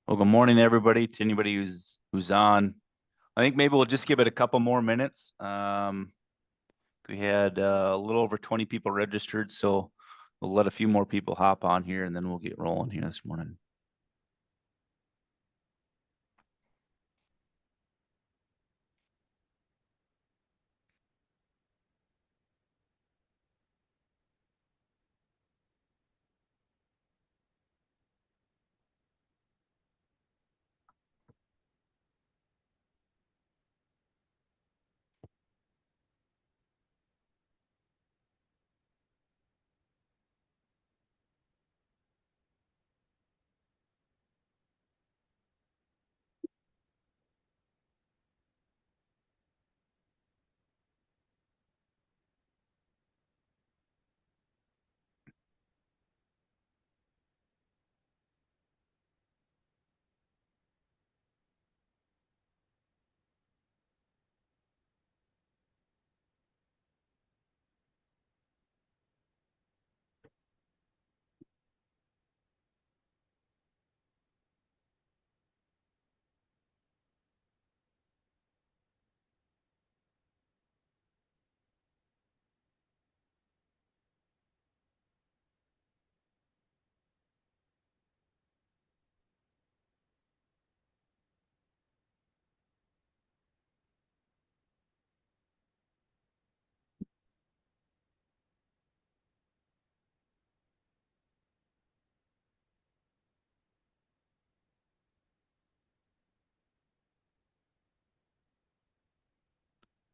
Well, good morning, everybody. To anybody who's on, I think maybe we'll just give it a couple more minutes. We had a little over 20 people registered, so we'll let a few more people hop on here, and then we'll get rolling here this morning.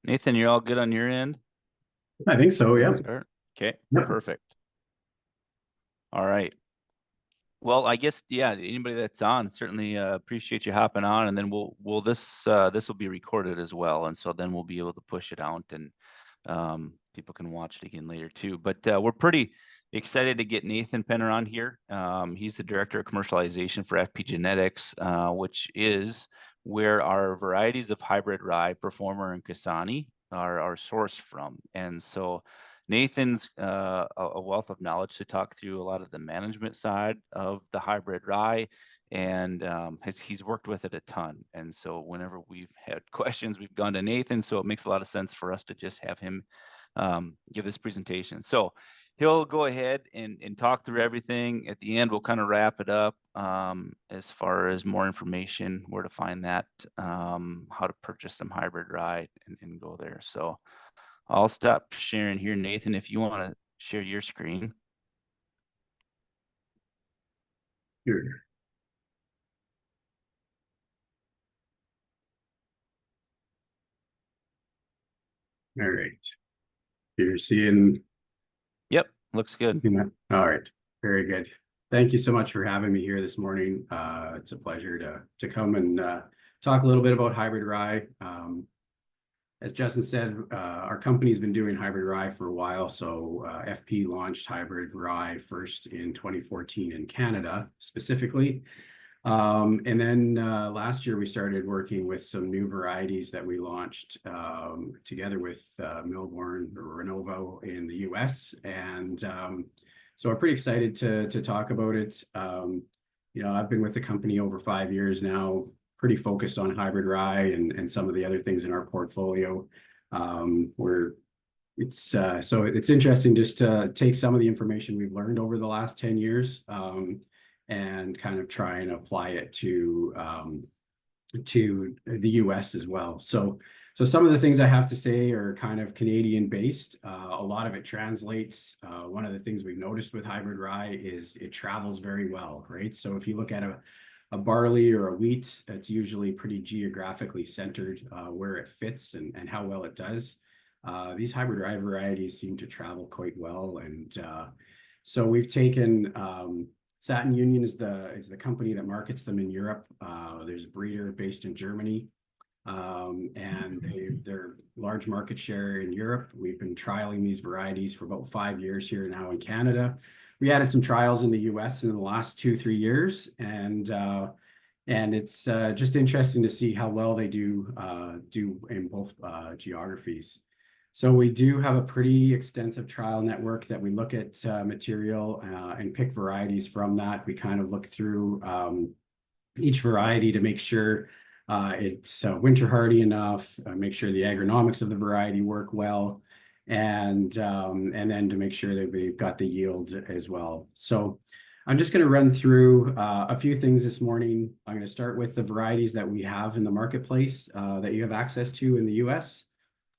Nathan, you're all good on your end? I think so, yeah. Start. Okay, Yep. perfect. All right. Well, I guess, yeah, anybody that's on, certainly appreciate you hopping on, and then this will be recorded as well, and so then we'll be able to push it out, and people can watch it again later too. But we're pretty excited to get Nathan Penner on here. He's the director of commercialization for FP Genetics, which is where our varieties of hybrid rye, Performer, and Kasani are sourced from. And so Nathan's a wealth of knowledge to talk through a lot of the management side of the hybrid rye, and he's worked with it a ton. And so whenever we've had questions, we've gone to Nathan. So it makes a lot of sense for us to just have him give this presentation. So he'll go ahead and talk through everything. At the end, we'll kind of wrap it up as far as more information, where to find that, how to purchase some hybrid rye, and go there. So I'll stop sharing here. Nathan, if you want to share your screen. Here. All right. You're seeing Yep, looks good. that? All right. Very good. Thank you so much for having me here this morning. It's a pleasure to come and talk a little bit about hybrid rye. As Justin said, our company's been doing hybrid rye for a while. So FP launched hybrid rye first in 2014 in Canada specifically. And then last year we started working with some new varieties that we launched together with Milborn or Renovo in the US. And so we're pretty excited to talk about it. I've been with the company over 5 years now, pretty focused on hybrid rye and some of the other things in our portfolio. So it's interesting just to take some of the information we've learned over the last 10 years and kind of try and apply it to the US as well. So some of the things I have to say are kind of Canadian based. A lot of it translates. One of the things we've noticed with hybrid rye is it travels very well, right? So if you look at a barley or a wheat, it's usually pretty geographically centered where it fits and how well it does. These hybrid rye varieties seem to travel quite well. And so we've taken Satin Union is the company that markets them in Europe. There's a breeder based in Germany, and they're large market share in Europe. We've been trialing these varieties for about 5 years here now in Canada. We added some trials in the US in the last 2-3 years, and it's just interesting to see how well they do in both geographies. So we do have a pretty extensive trial network that we look at material and pick varieties from that. We kind of look through each variety to make sure it's winter hardy enough, make sure the agronomics of the variety work well, and then to make sure that we've got the yield as well. So I'm just going to run through a few things this morning. I'm going to start with the varieties that we have in the marketplace that you have access to in the US.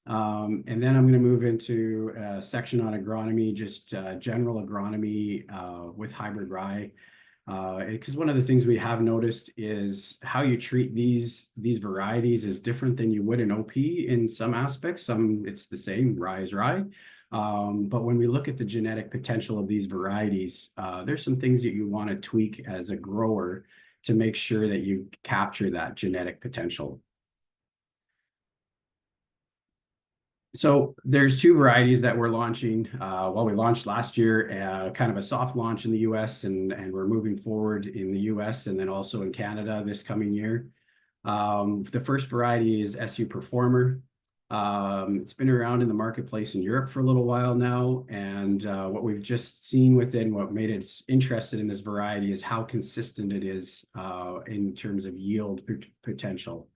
And then I'm going to move into a section on agronomy, just general agronomy with hybrid rye. Because one of the things we have noticed is how you treat these varieties is different than you would an OP in some aspects. Some it's the same, rye is rye. But when we look at the genetic potential of these varieties, there's some things that you want to tweak as a grower to make sure that you capture that genetic potential. So there's two varieties that we're launching. Well, we launched last year, kind of a soft launch in the US, and we're moving forward in the US and then also in Canada this coming year. The first variety is SU Performer. It's been around in the marketplace in Europe for a little while now, and what we've just seen within what made us interested in this variety is how consistent it is in terms of yield potential.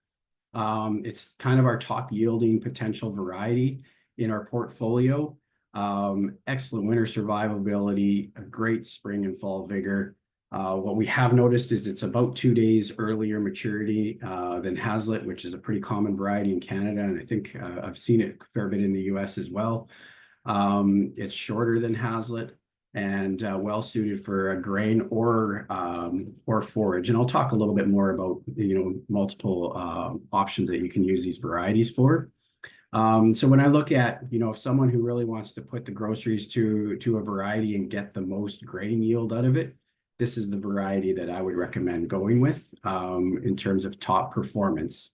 It's kind of our top yielding potential variety in our portfolio. Excellent winter survivability, a great spring and fall vigor. What we have noticed is it's about 2 days earlier maturity than Hazlitt, which is a pretty common variety in Canada, and I think I've seen it a fair bit in the US as well. It's shorter than Hazlitt and well suited for a grain or forage. And I'll talk a little bit more about multiple options that you can use these varieties for. So when I look at if someone who really wants to put the groceries to a variety and get the most grain yield out of it, this is the variety that I would recommend going with in terms of top performance.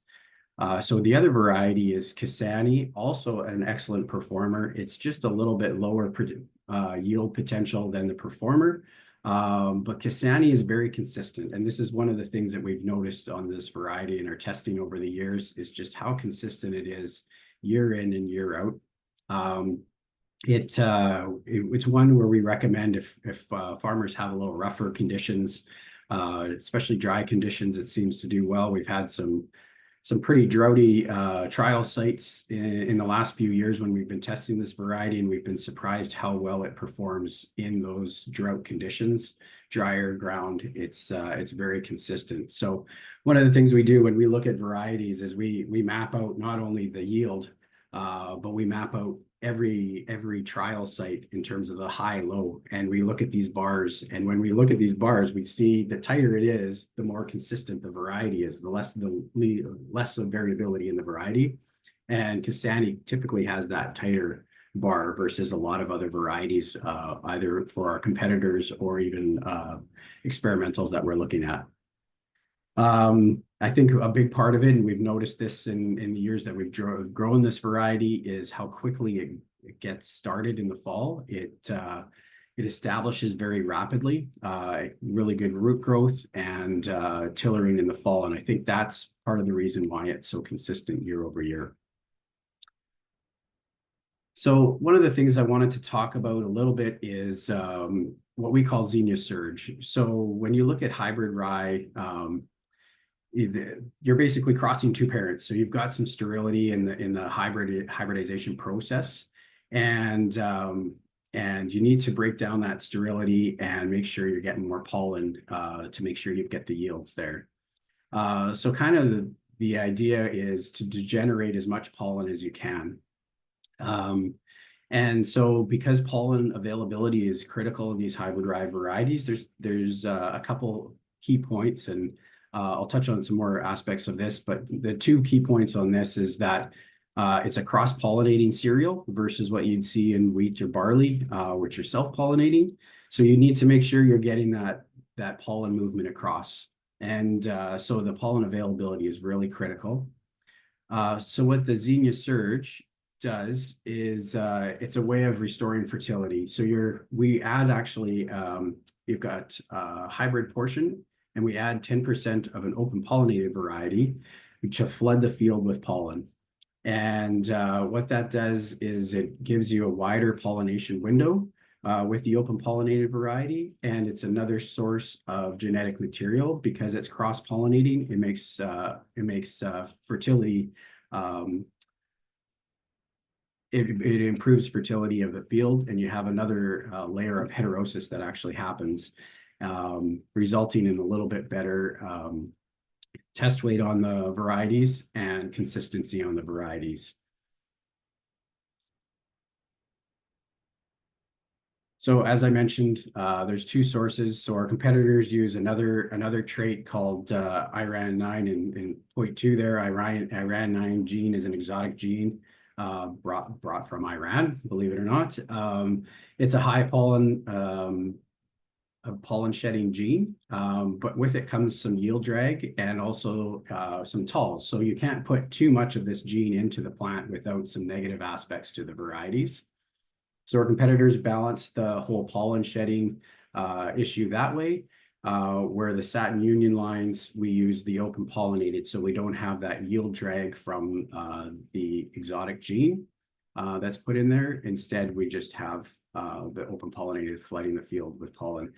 So the other variety is Kisani, also an excellent performer. It's just a little bit lower yield potential than the performer, but Kisani is very consistent. And this is one of the things that we've noticed on this variety in our testing over the years is just how consistent it is year in and year out. It's one where we recommend if farmers have a little rougher conditions, especially dry conditions, it seems to do well. We've had some pretty droughty trial sites in the last few years when we've been testing this variety, and we've been surprised how well it performs in those drought conditions. Drier ground, it's very consistent. So one of the things we do when we look at varieties is we map out not only the yield, but we map out every trial site in terms of the high low, and we look at these bars, and when we look at these bars we see the tighter it is, the more consistent the variety is, the less of variability in the variety. And Kisani typically has that tighter bar versus a lot of other varieties, either for our competitors or even experimentals that we're looking at. I think a big part of it, and we've noticed this in the years that we've grown this variety, is how quickly it gets started in the fall. It establishes very rapidly, really good root growth and tillering in the fall. And I think that's part of the reason why it's so consistent year over year. So one of the things I wanted to talk about a little bit is what we call Xenia Surge. So when you look at hybrid rye, you're basically crossing two parents. So you've got some sterility in the hybridization process, and you need to break down that sterility and make sure you're getting more pollen to make sure you get the yields there. So kind of the idea is to generate as much pollen as you can. And so because pollen availability is critical in these hybrid rye varieties, there's a couple key points, and I'll touch on some more aspects of this, but the two key points on this is that it's a cross-pollinating cereal versus what you'd see in wheat or barley, which are self-pollinating. So you need to make sure you're getting that pollen movement across. And so the pollen availability is really critical. So what the Xenia Surge does is it's a way of restoring fertility. So we add actually, you've got a hybrid portion, and we add 10% of an open pollinated variety to flood the field with pollen. And what that does is it gives you a wider pollination window, with the open pollinated variety, and it's another source of genetic material because it's cross pollinating. It makes fertility. Um, it improves fertility of the field, and you have another layer of heterosis that actually happens, resulting in a little bit better test weight on the varieties and consistency on the varieties. So as I mentioned, there's two sources. So our competitors use another trait called IRAN9 in point two there. IRAN9 gene is an exotic gene brought from Iran, believe it or not. It's a high pollen shedding gene, but with it comes some yield drag and also some talls. So you can't put too much of this gene into the plant without some negative aspects to the varieties. So our competitors balance the whole pollen shedding issue that way, where the satin union lines, we use the open pollinated, so we don't have that yield drag from the exotic gene that's put in there. Instead, we just have the open pollinated flooding the field with pollen.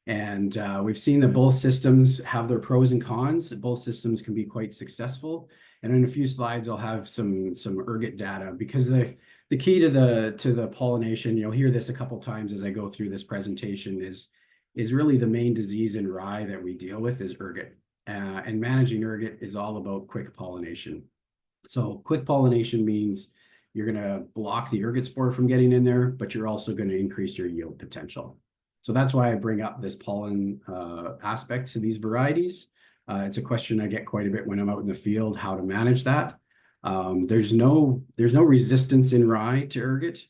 And we've seen that both systems have their pros and cons. Both systems can be quite successful. And in a few slides, I'll have some ergot data, because the key to the pollination, you'll hear this a couple times as I go through this presentation, is really the main disease in rye that we deal with is ergot. And managing ergot is all about quick pollination. So quick pollination means you're going to block the ergot spore from getting in there, but you're also going to increase your yield potential. So that's why I bring up this pollen aspect to these varieties. It's a question I get quite a bit when I'm out in the field, how to manage that. There's no resistance in rye to ergot,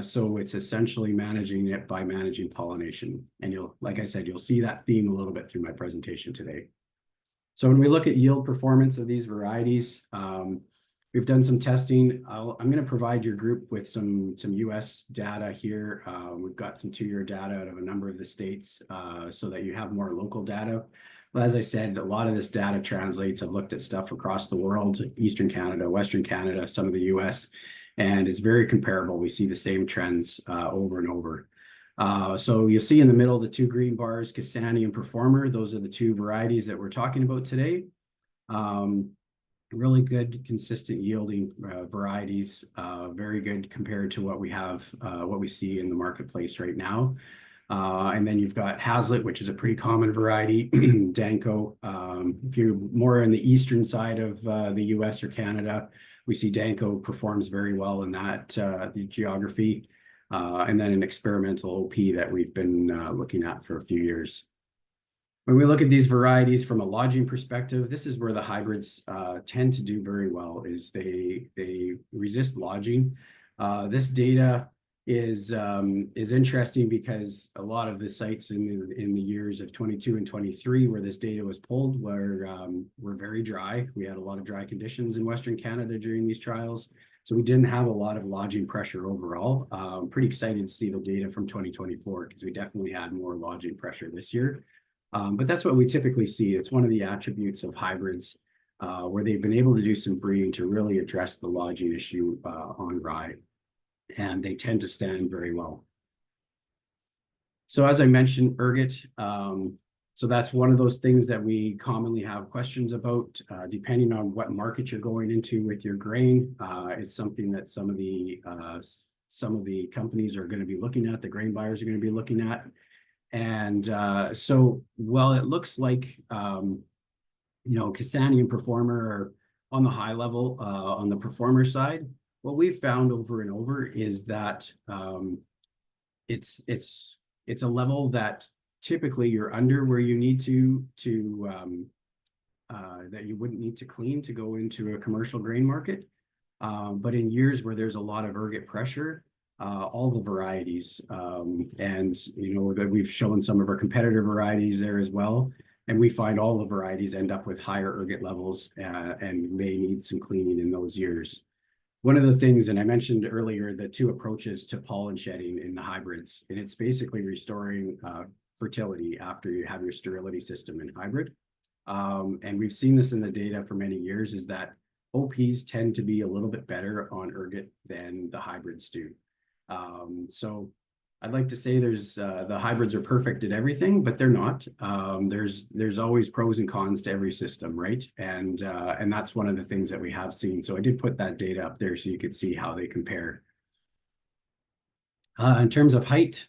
so it's essentially managing it by managing pollination. And like I said, you'll see that theme a little bit through my presentation today. So when we look at yield performance of these varieties, we've done some testing. I'm going to provide your group with some US data here. We've got some 2-year data out of a number of the states so that you have more local data. But as I said, a lot of this data translates. I've looked at stuff across the world, Eastern Canada, Western Canada, some of the US, and it's very comparable. We see the same trends over and over. So you'll see in the middle, the 2 green bars, Cassani and Performer. Those are the 2 varieties that we're talking about today. Really good, consistent yielding varieties, very good compared to what we see in the marketplace right now. And then you've got Hazlitt, which is a pretty common variety, Danko. If you're more in the eastern side of the US or Canada, we see Danko performs very well in that the geography. And then an experimental OP that we've been looking at for a few years. When we look at these varieties from a lodging perspective, this is where the hybrids tend to do very well, is they resist lodging. This data is interesting because a lot of the sites in the years of 22 and 23 where this data was pulled were very dry. We had a lot of dry conditions in Western Canada during these trials. So we didn't have a lot of lodging pressure overall. I'm pretty excited to see the data from 2024 because we definitely had more lodging pressure this year. But that's what we typically see. It's one of the attributes of hybrids where they've been able to do some breeding to really address the lodging issue on rye. And they tend to stand very well. So as I mentioned, ergot. So that's one of those things that we commonly have questions about, depending on what market you're going into with your grain. It's something that some of the companies are going to be looking at, the grain buyers are going to be looking at. And so while it looks like, Cassani and Performer are on the high level on the Performer side, what we've found over and over is that it's a level that typically you're under where you need to that you wouldn't need to clean to go into a commercial grain market. But in years where there's a lot of ergot pressure, all the varieties, and that we've shown some of our competitor varieties there as well. And we find all the varieties end up with higher ergot levels and may need some cleaning in those years. One of the things, and I mentioned earlier, the 2 approaches to pollen shedding in the hybrids, and it's basically restoring fertility after you have your sterility system in hybrid. And we've seen this in the data for many years, is that OPs tend to be a little bit better on ergot than the hybrids do. So I'd like to say the hybrids are perfect at everything, but they're not. There's always pros and cons to every system, right? And that's one of the things that we have seen. So I did put that data up there so you could see how they compare. In terms of height,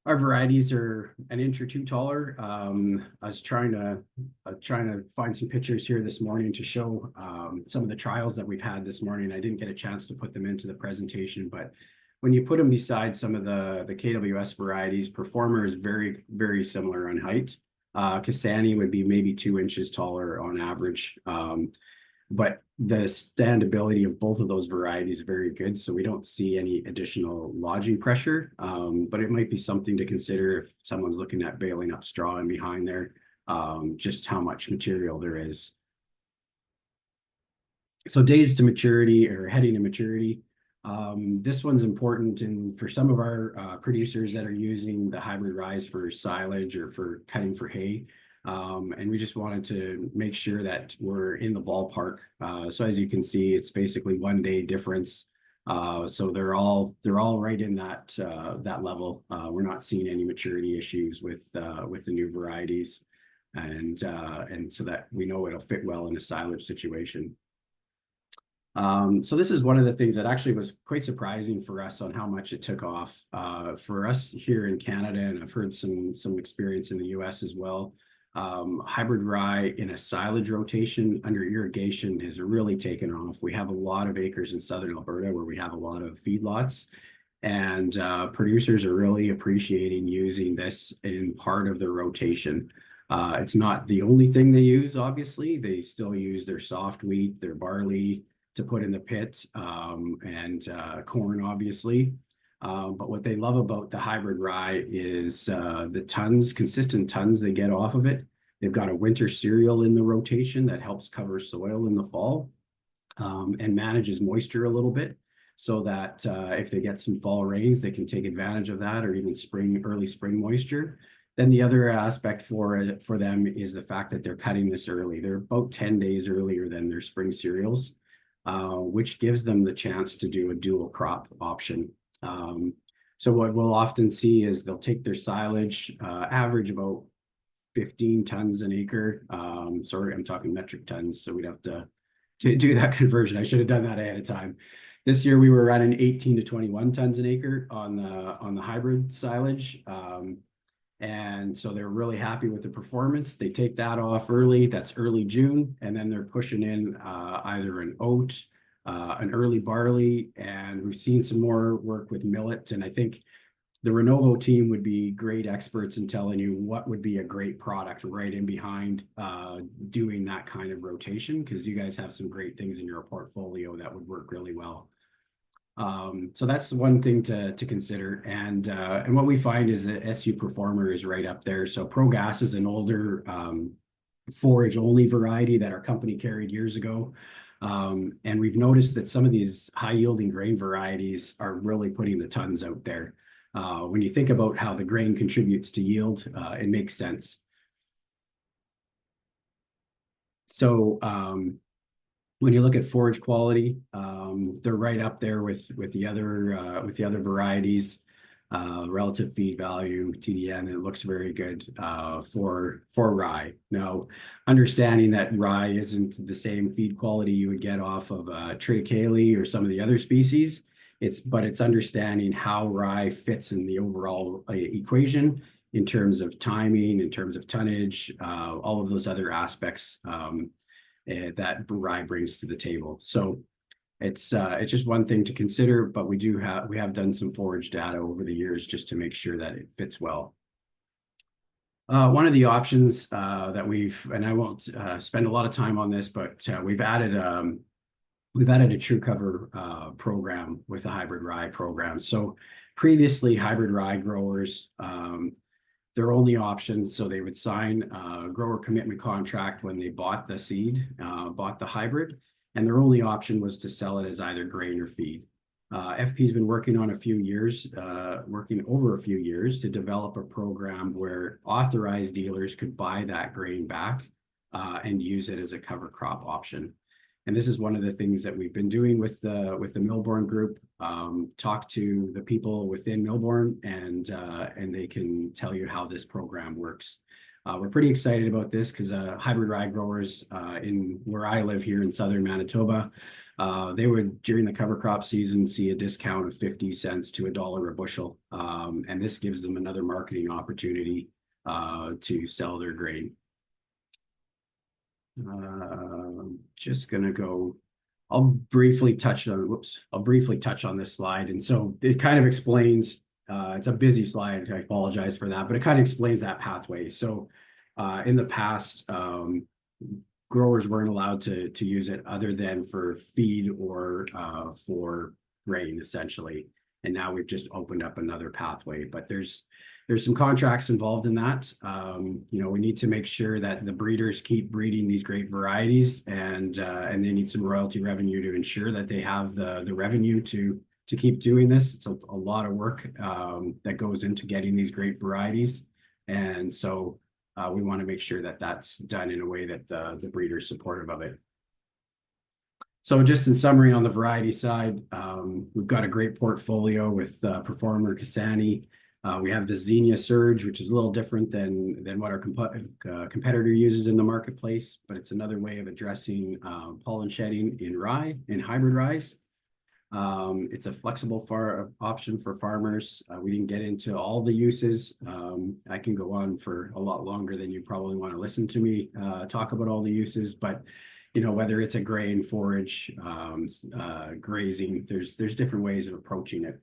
our varieties are an inch or two taller. I was trying to find some pictures here this morning to show some of the trials that we've had this morning. I didn't get a chance to put them into the presentation, but when you put them beside some of the KWS varieties, Performer is very, very similar on height. Kasani would be maybe 2 inches taller on average. But the standability of both of those varieties is very good, so we don't see any additional lodging pressure. But it might be something to consider if someone's looking at baling up straw in behind there, just how much material there is. So days to maturity or heading to maturity. This one's important, and for some of our producers that are using the hybrid rise for silage or for cutting for hay, and we just wanted to make sure that we're in the ballpark. So as you can see, it's basically 1 day difference. So they're all right in that level. We're not seeing any maturity issues with the new varieties, and so that we know it'll fit well in a silage situation. So this is one of the things that actually was quite surprising for us on how much it took off for us here in Canada, and I've heard some experience in the US as well. Hybrid rye in a silage rotation under irrigation has really taken off. We have a lot of acres in southern Alberta where we have a lot of feedlots, and producers are really appreciating using this in part of their rotation. It's not the only thing they use, obviously. They still use their soft wheat, their barley, to put in the pit, and corn, obviously. But what they love about the hybrid rye is the consistent tons they get off of it. They've got a winter cereal in the rotation that helps cover soil in the fall, and manages moisture a little bit, so that if they get some fall rains, they can take advantage of that, or even early spring moisture. Then the other aspect for them is the fact that they're cutting this early. They're about 10 days earlier than their spring cereals, which gives them the chance to do a dual crop option. So what we'll often see is they'll take their silage, average about 15 tons an acre. Sorry, I'm talking metric tons, so we'd have to do that conversion. I should have done that ahead of time. This year we were running 18 to 21 tons an acre on the hybrid silage. And so they're really happy with the performance. They take that off early, that's early June, and then they're pushing in either an oat, an early barley, and we've seen some more work with millet. And I think the Renovo team would be great experts in telling you what would be a great product right in behind doing that kind of rotation, because you guys have some great things in your portfolio that would work really well. So that's one thing to consider. And what we find is that SU Performer is right up there. So ProGas is an older forage only variety that our company carried years ago. And we've noticed that some of these high yielding grain varieties are really putting the tons out there. When you think about how the grain contributes to yield, it makes sense. So when you look at forage quality, they're right up there with the other varieties. Relative feed value, TDN, it looks very good for rye. Now, understanding that rye isn't the same feed quality you would get off of triticale or some of the other species, but it's understanding how rye fits in the overall equation in terms of timing, in terms of tonnage, all of those other aspects that rye brings to the table. So it's just one thing to consider, but we have done some forage data over the years just to make sure that it fits well. One of the options that and I won't spend a lot of time on this, but we've added a true cover program with the hybrid rye program. So previously, hybrid rye growers, their only options, so they would sign a grower commitment contract when they bought the seed, bought the hybrid, and their only option was to sell it as either grain or feed. FP's been working over a few years to develop a program where authorized dealers could buy that grain back and use it as a cover crop option. And this is one of the things that we've been doing with the Millborn group. Talk to the people within Millborn, and they can tell you how this program works. We're pretty excited about this because hybrid rye growers in where I live here in southern Manitoba, they would during the cover crop season see a discount of 50 cents to $1 a bushel, and this gives them another marketing opportunity to sell their grain. Just gonna go. I'll briefly touch on. Whoops. I'll briefly touch on this slide, and so it kind of explains. It's a busy slide. I apologize for that, but it kind of explains that pathway. So, in the past, growers weren't allowed to use it other than for feed or for grain, essentially. And now we've just opened up another pathway. But there's some contracts involved in that. We need to make sure that the breeders keep breeding these great varieties, and they need some royalty revenue to ensure that they have the revenue to keep doing this. It's a lot of work that goes into getting these great varieties, and so we want to make sure that that's done in a way that the breeder is supportive of it. So just in summary on the variety side, we've got a great portfolio with Performer, Cassani. We have the Xenia Surge, which is a little different than what our competitor uses in the marketplace, but it's another way of addressing pollen shedding in hybrid rye. It's a flexible option for farmers. We didn't get into all the uses. I can go on for a lot longer than you probably want to listen to me talk about all the uses, but whether it's a grain, forage, grazing, there's different ways of approaching it.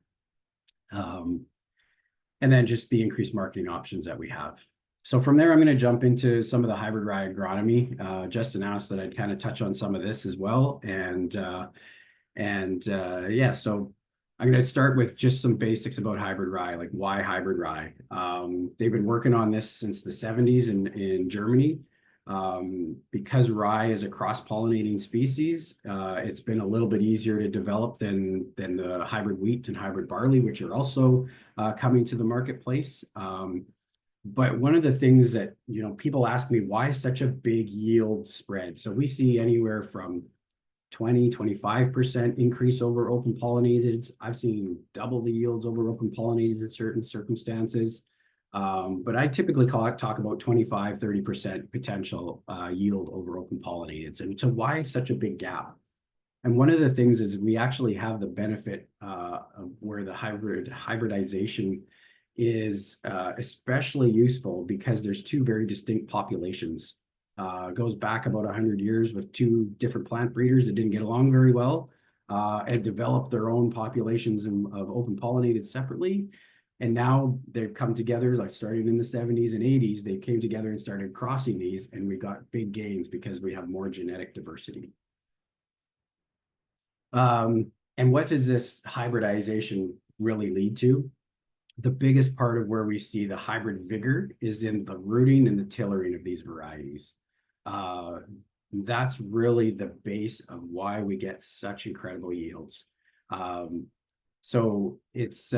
And then just the increased marketing options that we have. So from there, I'm going to jump into some of the hybrid rye agronomy. Just announced that I'd kind of touch on some of this as well. Yeah, so I'm going to start with just some basics about hybrid rye, like why hybrid rye. They've been working on this since the 70s in Germany. Because rye is a cross-pollinating species, it's been a little bit easier to develop than the hybrid wheat and hybrid barley, which are also coming to the marketplace. But one of the things that people ask me, why such a big yield spread? So we see anywhere from 20-25% increase over open pollinated. I've seen double the yields over open pollinated in certain circumstances. But I typically talk about 25-30% potential yield over open pollinated. And so why such a big gap? And one of the things is we actually have the benefit of where the hybridization is especially useful because there's two very distinct populations. Goes back about 100 years with two different plant breeders that didn't get along very well and developed their own populations of open pollinated separately. And now they've come together, like starting in the 70s and 80s, they came together and started crossing these, and we got big gains because we have more genetic diversity. And what does this hybridization really lead to? The biggest part of where we see the hybrid vigor is in the rooting and the tillering of these varieties. That's really the base of why we get such incredible yields. So it's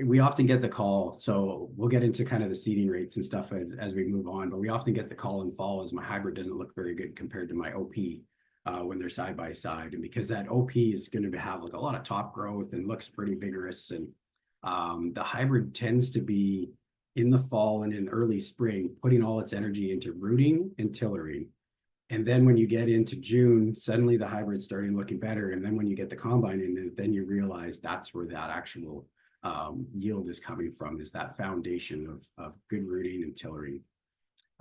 we often get the call. So we'll get into kind of the seeding rates and stuff as we move on, but we often get the call in fall as my hybrid doesn't look very good compared to my OP when they're side by side. And because that OP is going to have like a lot of top growth and looks pretty vigorous, and the hybrid tends to be in the fall and in early spring, putting all its energy into rooting and tillering. And then when you get into June, suddenly the hybrid's starting looking better. And then when you get the combine in, then you realize that's where that actual yield is coming from, is that foundation of good rooting and tillering.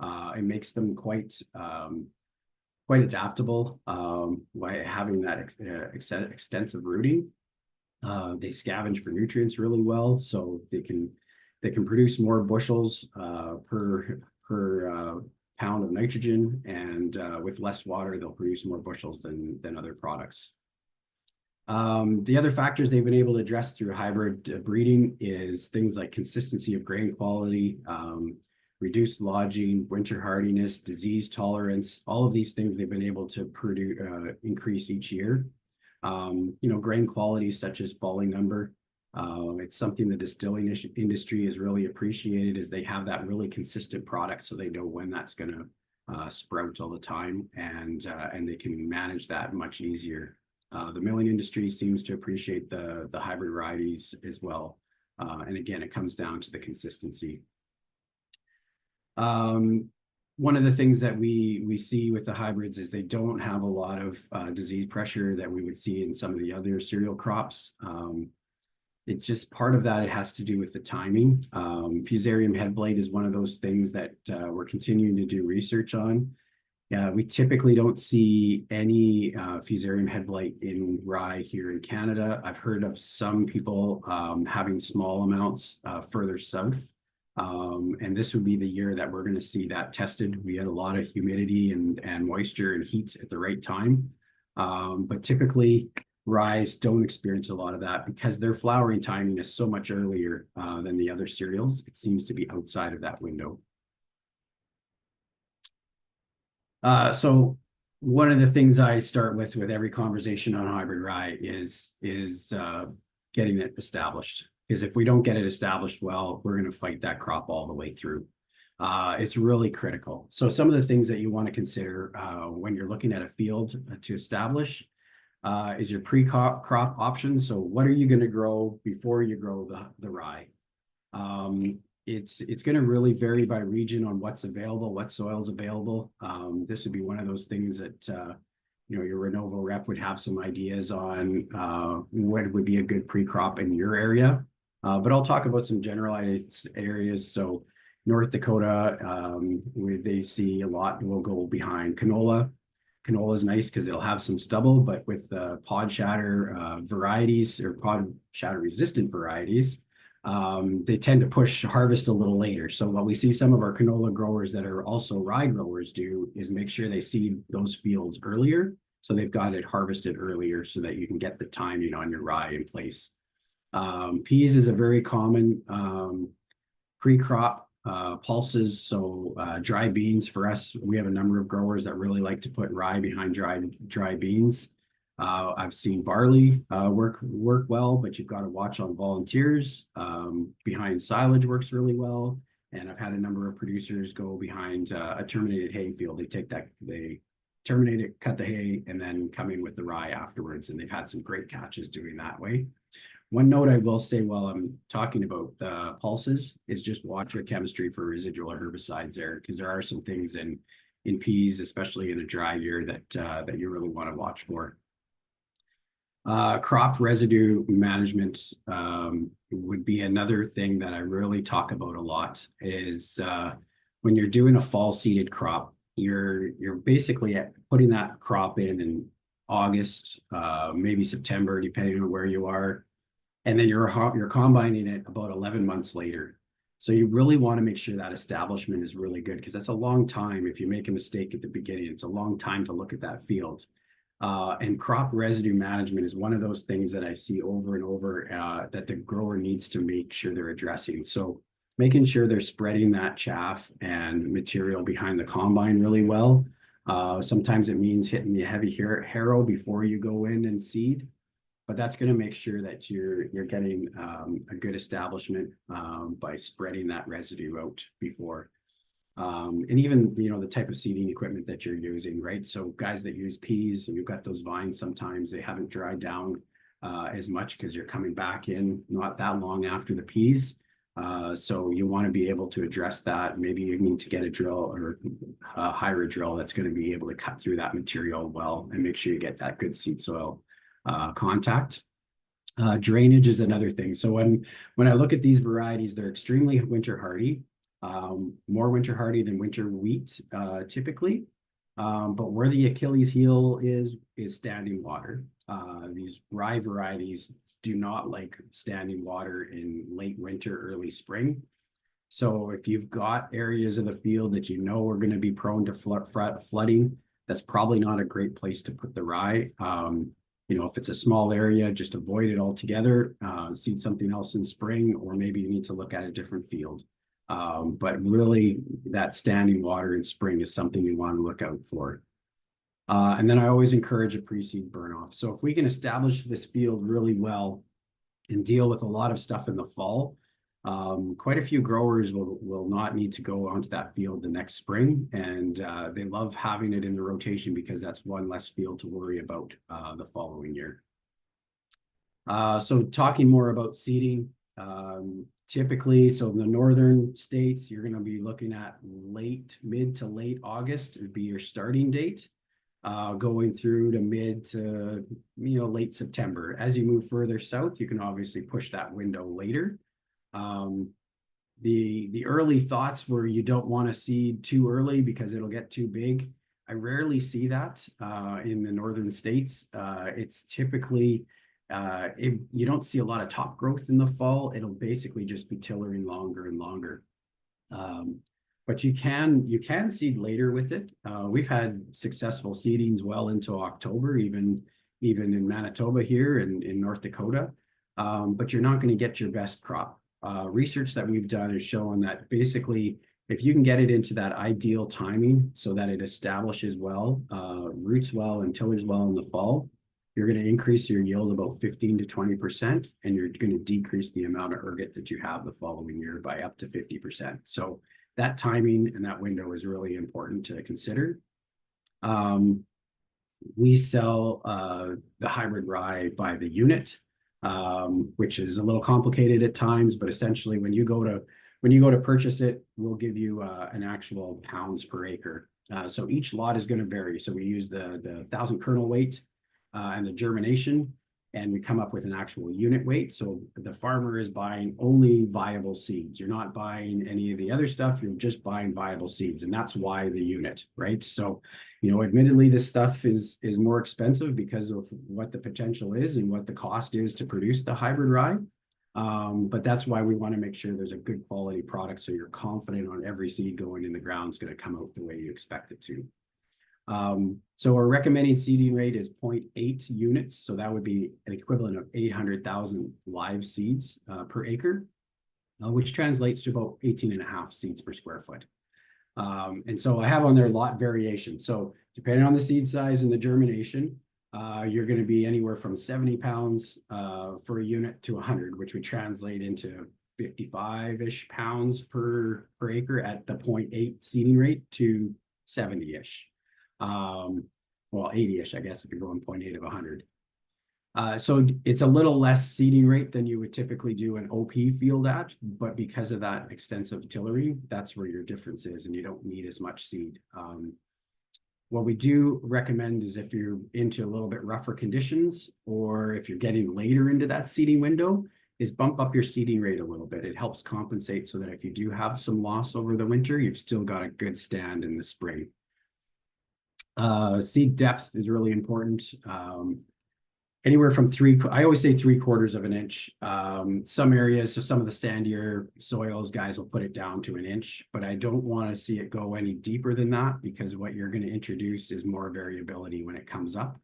It makes them quite adaptable by having that extensive rooting. They scavenge for nutrients really well, so they can produce more bushels per pound of nitrogen, and with less water, they'll produce more bushels than other products. The other factors they've been able to address through hybrid breeding is things like consistency of grain quality, reduced lodging, winter hardiness, disease tolerance. All of these things they've been able to produce increase each year. Grain quality such as falling number. It's something the distilling industry has really appreciated, is they have that really consistent product, so they know when that's going to sprout all the time, and they can manage that much easier. The milling industry seems to appreciate the hybrid varieties as well. And again, it comes down to the consistency. One of the things that we see with the hybrids is they don't have a lot of disease pressure that we would see in some of the other cereal crops. It's just part of that. It has to do with the timing. Fusarium head blight is one of those things that we're continuing to do research on. We typically don't see any Fusarium head blight in rye here in Canada. I've heard of some people having small amounts further south. And this would be the year that we're going to see that tested. We had a lot of humidity and moisture and heat at the right time. But typically, rye don't experience a lot of that because their flowering timing is so much earlier than the other cereals. It seems to be outside of that window. So one of the things I start with every conversation on hybrid rye is getting it established. Because if we don't get it established well, we're going to fight that crop all the way through. It's really critical. So some of the things that you want to consider when you're looking at a field to establish is your pre-crop options. So what are you going to grow before you grow the rye? It's going to really vary by region on what's available, what soil's available. This would be one of those things that your Renovo rep would have some ideas on what would be a good pre-crop in your area. But I'll talk about some generalized areas. So North Dakota, where they see a lot will go behind canola. Canola is nice because it'll have some stubble, but with pod shatter varieties or pod shatter resistant varieties, they tend to push harvest a little later. So what we see some of our canola growers that are also rye growers do is make sure they seed those fields earlier. So they've got it harvested earlier so that you can get the timing on your rye in place. Peas is a very common pre-crop pulses. So dry beans for us, we have a number of growers that really like to put rye behind dry beans. I've seen barley work well, but you've got to watch on volunteers. Behind silage works really well. And I've had a number of producers go behind a terminated hay field. They terminate it, cut the hay, and then come in with the rye afterwards. And they've had some great catches doing that way. One note I will say while I'm talking about the pulses is just watch your chemistry for residual herbicides there, because there are some things in peas, especially in a dry year, that you really want to watch for. Crop residue management would be another thing that I really talk about a lot is when you're doing a fall seeded crop, you're basically putting that crop in August, maybe September, depending on where you are. And then you're combining it about 11 months later. So you really want to make sure that establishment is really good, because that's a long time. If you make a mistake at the beginning, it's a long time to look at that field. And crop residue management is one of those things that I see over and over that the grower needs to make sure they're addressing. So making sure they're spreading that chaff and material behind the combine really well. Sometimes it means hitting the heavy harrow before you go in and seed. But that's going to make sure that you're getting a good establishment by spreading that residue out before. And even, the type of seeding equipment that you're using, right? So guys that use peas, and you've got those vines, sometimes they haven't dried down as much because you're coming back in not that long after the peas. So you want to be able to address that. Maybe you need to get a drill or a hybrid drill that's going to be able to cut through that material well and make sure you get that good seed soil contact. Drainage is another thing. So when I look at these varieties, they're extremely winter hardy, more winter hardy than winter wheat typically. But where the Achilles heel is standing water. These rye varieties do not like standing water in late winter, early spring. So if you've got areas of the field that are going to be prone to flooding, that's probably not a great place to put the rye. If it's a small area, just avoid it altogether, seed something else in spring, or maybe you need to look at a different field. But really, that standing water in spring is something you want to look out for. And then I always encourage a pre-seed burn-off. So if we can establish this field really well and deal with a lot of stuff in the fall, Quite a few growers will not need to go onto that field the next spring, and they love having it in the rotation because that's one less field to worry about the following year. So talking more about seeding, typically, so in the northern states, you're going to be looking at mid to late August would be your starting date, going through to mid to late September. As you move further south, you can obviously push that window later. The early thoughts were you don't want to seed too early because it'll get too big. I rarely see that in the northern states. It's typically you don't see a lot of top growth in the fall. It'll basically just be tillering longer and longer. But you can seed later with it. We've had successful seedings well into October, even in Manitoba here and in North Dakota. But you're not going to get your best crop. Research that we've done is showing that basically, if you can get it into that ideal timing so that it establishes well, roots well, and tillers well in the fall, you're going to increase your yield about 15 to 20%, and you're going to decrease the amount of ergot that you have the following year by up to 50%. So that timing and that window is really important to consider. We sell the hybrid rye by the unit, which is a little complicated at times, but essentially when you go to purchase it, we'll give you an actual pounds per acre. So each lot is going to vary. So we use the 1,000 kernel weight and the germination, and we come up with an actual unit weight. So the farmer is buying only viable seeds. You're not buying any of the other stuff. You're just buying viable seeds, and that's why the unit, right? So, admittedly, this stuff is more expensive because of what the potential is and what the cost is to produce the hybrid rye. But that's why we want to make sure there's a good quality product so you're confident on every seed going in the ground is going to come out the way you expect it to. So our recommending seeding rate is 0.8 units. So that would be an equivalent of 800,000 live seeds per acre, which translates to about 18.5 seeds per square foot. And so I have on there lot variation. So depending on the seed size and the germination, you're going to be anywhere from 70 pounds for a unit to 100, which would translate into 55-ish pounds per acre at the 0.8 seeding rate to 70-ish. Well, 80-ish, I guess, if you're going 0.8 of 100. So it's a little less seeding rate than you would typically do an OP field at, but because of that extensive tillering, that's where your difference is, and you don't need as much seed. What we do recommend is if you're into a little bit rougher conditions, or if you're getting later into that seeding window, is bump up your seeding rate a little bit. It helps compensate so that if you do have some loss over the winter, you've still got a good stand in the spring. Seed depth is really important. Anywhere from I always say 3/4 of an inch. Some areas, so some of the sandier soils, guys will put it down to an inch, but I don't want to see it go any deeper than that because what you're going to introduce is more variability when it comes up.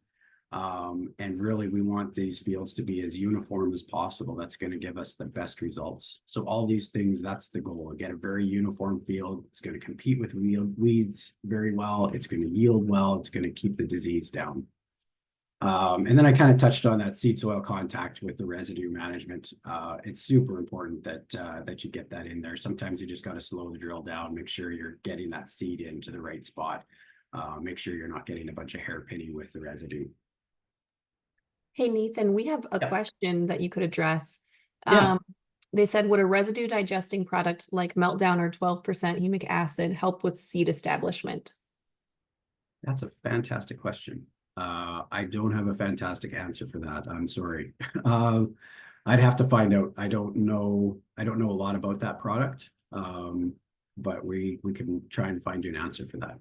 And really, we want these fields to be as uniform as possible. That's going to give us the best results. So all these things, that's the goal. Get a very uniform field. It's going to compete with weeds very well. It's going to yield well. It's going to keep the disease down. And then I kind of touched on that seed soil contact with the residue management. It's super important that you get that in there. Sometimes you just got to slow the drill down, make sure you're getting that seed into the right spot. Make sure you're not getting a bunch of hairpinning with the residue. Hey, Nathan, we have a Yeah. question that you could address. Yeah. They said, would a residue digesting product like Meltdown or 12% humic acid help with seed establishment? That's a fantastic question. I don't have a fantastic answer for that. I'm sorry. I'd have to find out. I don't know a lot about that product, but we can try and find you an answer for that.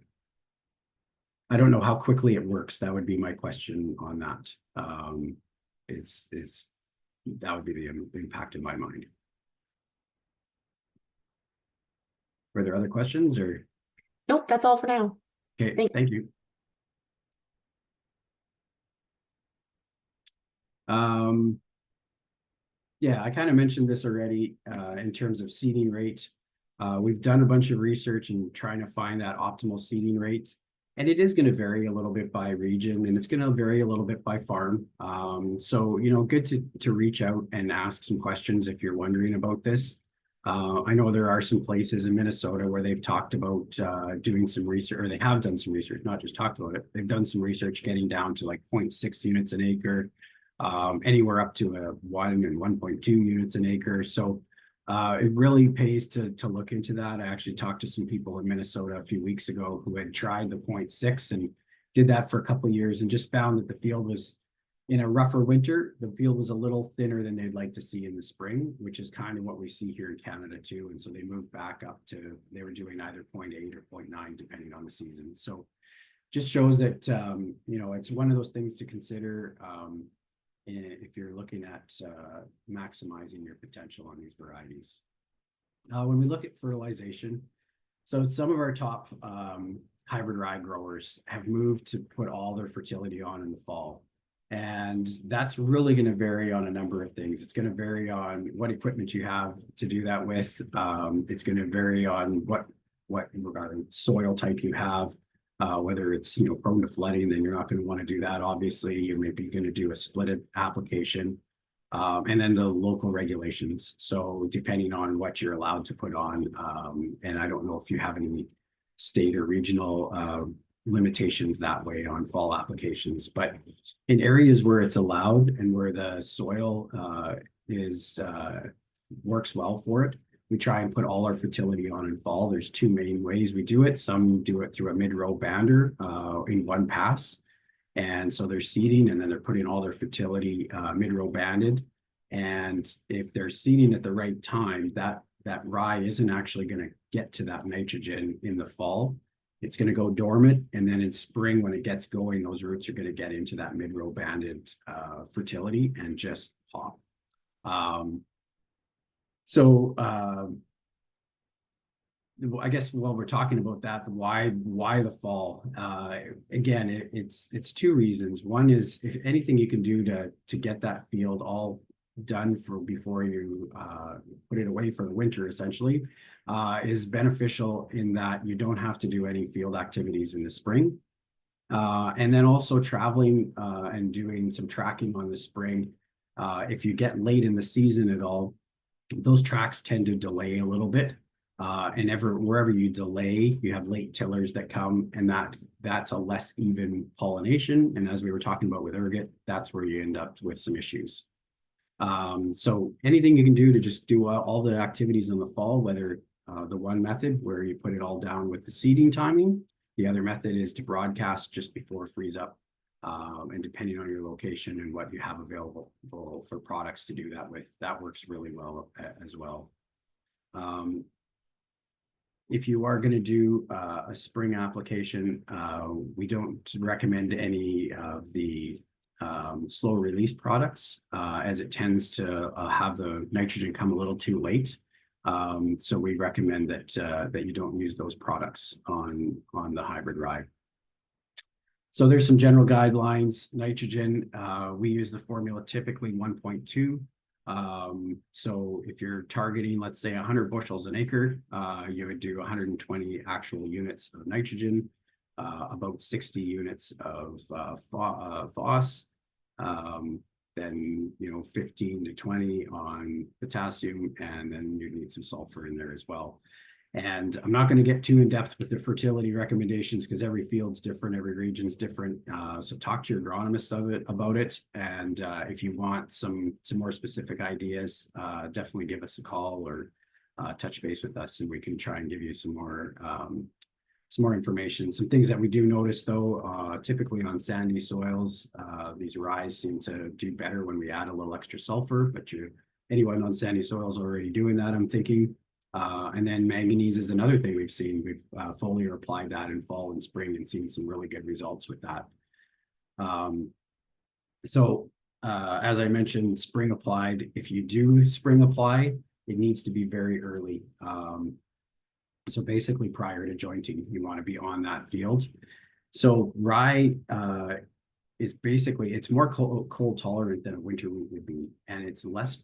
I don't know how quickly it works. That would be my question on that. That would be the impact in my mind. Were there other questions or? Nope, that's all for now. Okay, Thanks. thank you. Yeah, I kind of mentioned this already in terms of seeding rate. We've done a bunch of research in trying to find that optimal seeding rate. And it is going to vary a little bit by region, and it's going to vary a little bit by farm. So, good to reach out and ask some questions if you're wondering about this. I know there are some places in Minnesota where they've talked about doing some research, or they have done some research, not just talked about it. They've done some research getting down to like 0.6 units an acre, anywhere up to a 1 and 1.2 units an acre. So it really pays to look into that. I actually talked to some people in Minnesota a few weeks ago who had tried the 0.6 and did that for a couple of years and just found that the field was, in a rougher winter, the field was a little thinner than they'd like to see in the spring, which is kind of what we see here in Canada too. And so they moved back up to, they were doing either 0.8 or 0.9, depending on the season. So just shows that, you know, it's one of those things to consider if you're looking at maximizing your potential on these varieties. When we look at fertilization, so some of our top hybrid rye growers have moved to put all their fertility on in the fall. And that's really going to vary on a number of things. It's going to vary on what equipment you have to do that with. It's going to vary on what regarding soil type you have, whether it's, you know, prone to flooding, then you're not going to want to do that. Obviously, you're maybe going to do a split application, and then the local regulations. So depending on what you're allowed to put on, and I don't know if you have any state or regional limitations that way on fall applications, but in areas where it's allowed and where the soil works well for it, we try and put all our fertility on in fall. There's two main ways we do it. Some do it through a mid-row bander in one pass, and so they're seeding and then they're putting all their fertility mid-row banded. And if they're seeding at the right time, that rye isn't actually going to get to that nitrogen in the fall. It's going to go dormant, and then in spring, when it gets going, those roots are going to get into that mid-row banded fertility and just pop. I guess while we're talking about that, why the fall? Again, it's two reasons. One is, if anything you can do to get that field all done before you put it away for the winter, essentially, is beneficial in that you don't have to do any field activities in the spring. And then also traveling and doing some tracking on the spring. If you get late in the season at all, those tracks tend to delay a little bit. And wherever you delay, you have late tillers that come, and that's a less even pollination. And as we were talking about with ergot, that's where you end up with some issues. So anything you can do to just do all the activities in the fall, whether the one method where you put it all down with the seeding timing, the other method is to broadcast just before freeze up. And depending on your location and what you have available for products to do that with, that works really well as well. If you are going to do a spring application, we don't recommend any of the slow release products, as it tends to have the nitrogen come a little too late. So we recommend that you don't use those products on the hybrid rye. So there's some general guidelines. Nitrogen, we use the formula typically 1.2. So if you're targeting, let's say 100 bushels an acre, you would do 120 actual units of nitrogen, about 60 units of phos, then 15 to 20 on potassium, and then you need some sulfur in there as well. And I'm not going to get too in depth with the fertility recommendations because every field's different, every region's different. So talk to your agronomist about it. And if you want some more specific ideas, definitely give us a call or touch base with us, and we can try and give you some more information. Some things that we do notice, though, typically on sandy soils, these rye seem to do better when we add a little extra sulfur, but anyone on sandy soils already doing that, I'm thinking. And then manganese is another thing we've seen. We've foliar applied that in fall and spring and seen some really good results with that. As I mentioned, spring applied. If you do spring apply, it needs to be very early. So basically prior to jointing, you want to be on that field. So rye is basically, it's more cold tolerant than a winter wheat would be, and it's less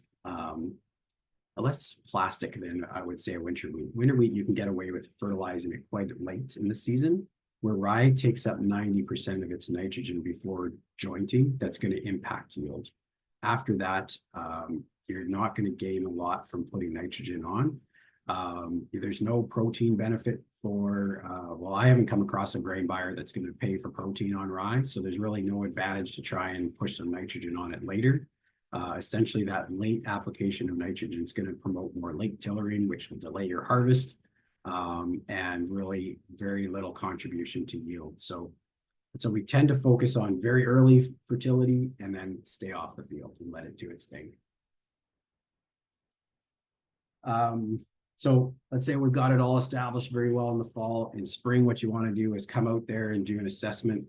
plastic than I would say a winter wheat. Winter wheat, you can get away with fertilizing it quite late in the season, where rye takes up 90% of its nitrogen before jointing. That's going to impact yield. after that, you're not going to gain a lot from putting nitrogen on. There's no protein benefit for, well, I haven't come across a grain buyer that's going to pay for protein on rye. So there's really no advantage to try and push some nitrogen on it later. Essentially, that late application of nitrogen is going to promote more late tillering, which will delay your harvest, and really very little contribution to yield. So we tend to focus on very early fertility and then stay off the field and let it do its thing. So let's say we've got it all established very well in the fall. In spring, what you want to do is come out there and do an assessment.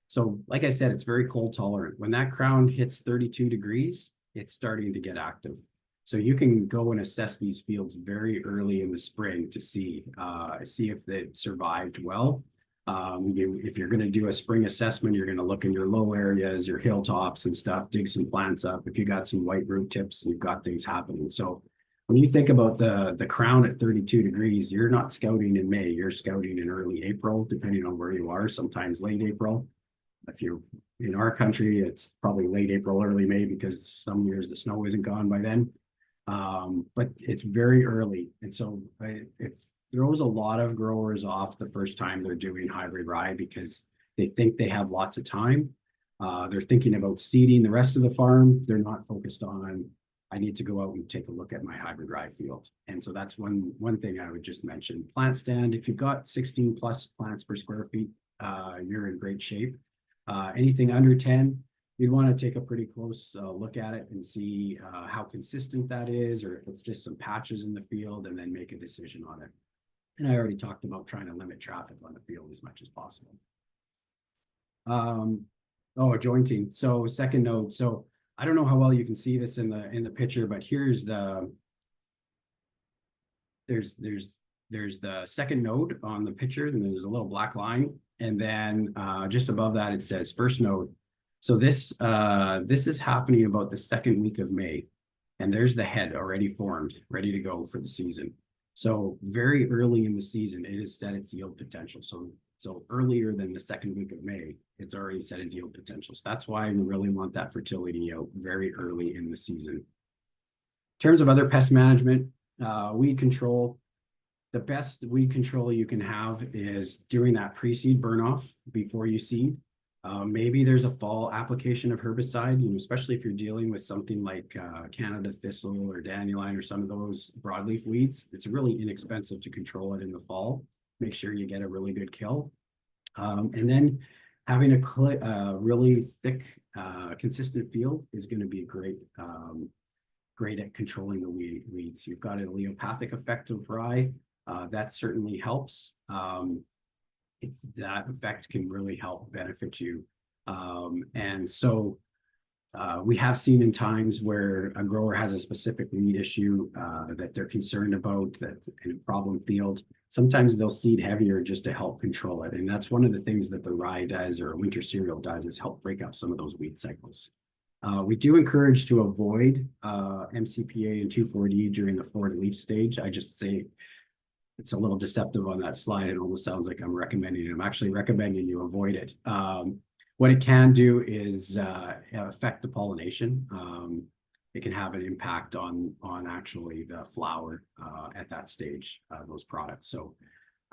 So like I said, it's very cold tolerant. When that crown hits 32 degrees, it's starting to get active. So you can go and assess these fields very early in the spring to see if they survived well. If you're going to do a spring assessment, you're going to look in your low areas, your hilltops and stuff, dig some plants up. If you got some white root tips, you've got things happening. So when you think about the crown at 32 degrees, you're not scouting in May, you're scouting in early April, depending on where you are, sometimes late April. If you're in our country, it's probably late April, early May, because some years the snow isn't gone by then. But it's very early. And so it throws a lot of growers off the first time they're doing hybrid rye because they think they have lots of time. They're thinking about seeding the rest of the farm. They're not focused on, I need to go out and take a look at my hybrid rye field. And so that's one thing I would just mention. Plant stand, if you've got 16 plus plants per square feet, you're in great shape. Anything under 10, you'd want to take a pretty close look at it and see how consistent that is, or if it's just some patches in the field, and then make a decision on it. And I already talked about trying to limit traffic on the field as much as possible. Jointing. So second node. So I don't know how well you can see this in the picture, but here's there's the second node on the picture, and there's a little black line, and then just above that it says first node. So this is happening about the second week of May, and there's the head already formed, ready to go for the season. So very early in the season, it has set its yield potential. So earlier than the second week of May, it's already set its yield potential. So that's why we really want that fertility out very early in the season. In terms of other pest management, weed control, the best weed control you can have is doing that pre-seed burn off before you seed. Maybe there's a fall application of herbicide, especially if you're dealing with something like Canada thistle or dandelion or some of those broadleaf weeds. It's really inexpensive to control it in the fall. Make sure you get a really good kill. And then having a really thick, consistent field is going to be great at controlling the weeds. You've got an allelopathic effect of rye. That certainly helps. That effect can really help benefit you. And so we have seen in times where a grower has a specific weed issue that they're concerned about, that in a problem field, sometimes they'll seed heavier just to help control it. And that's one of the things that the rye does, or a winter cereal does, is help break up some of those weed cycles. We do encourage to avoid MCPA and 2,4-D during the forward-leaf stage. I just say it's a little deceptive on that slide. It almost sounds like I'm recommending it. I'm actually recommending you avoid it. What it can do is affect the pollination. It can have an impact on actually the flower at that stage, those products. So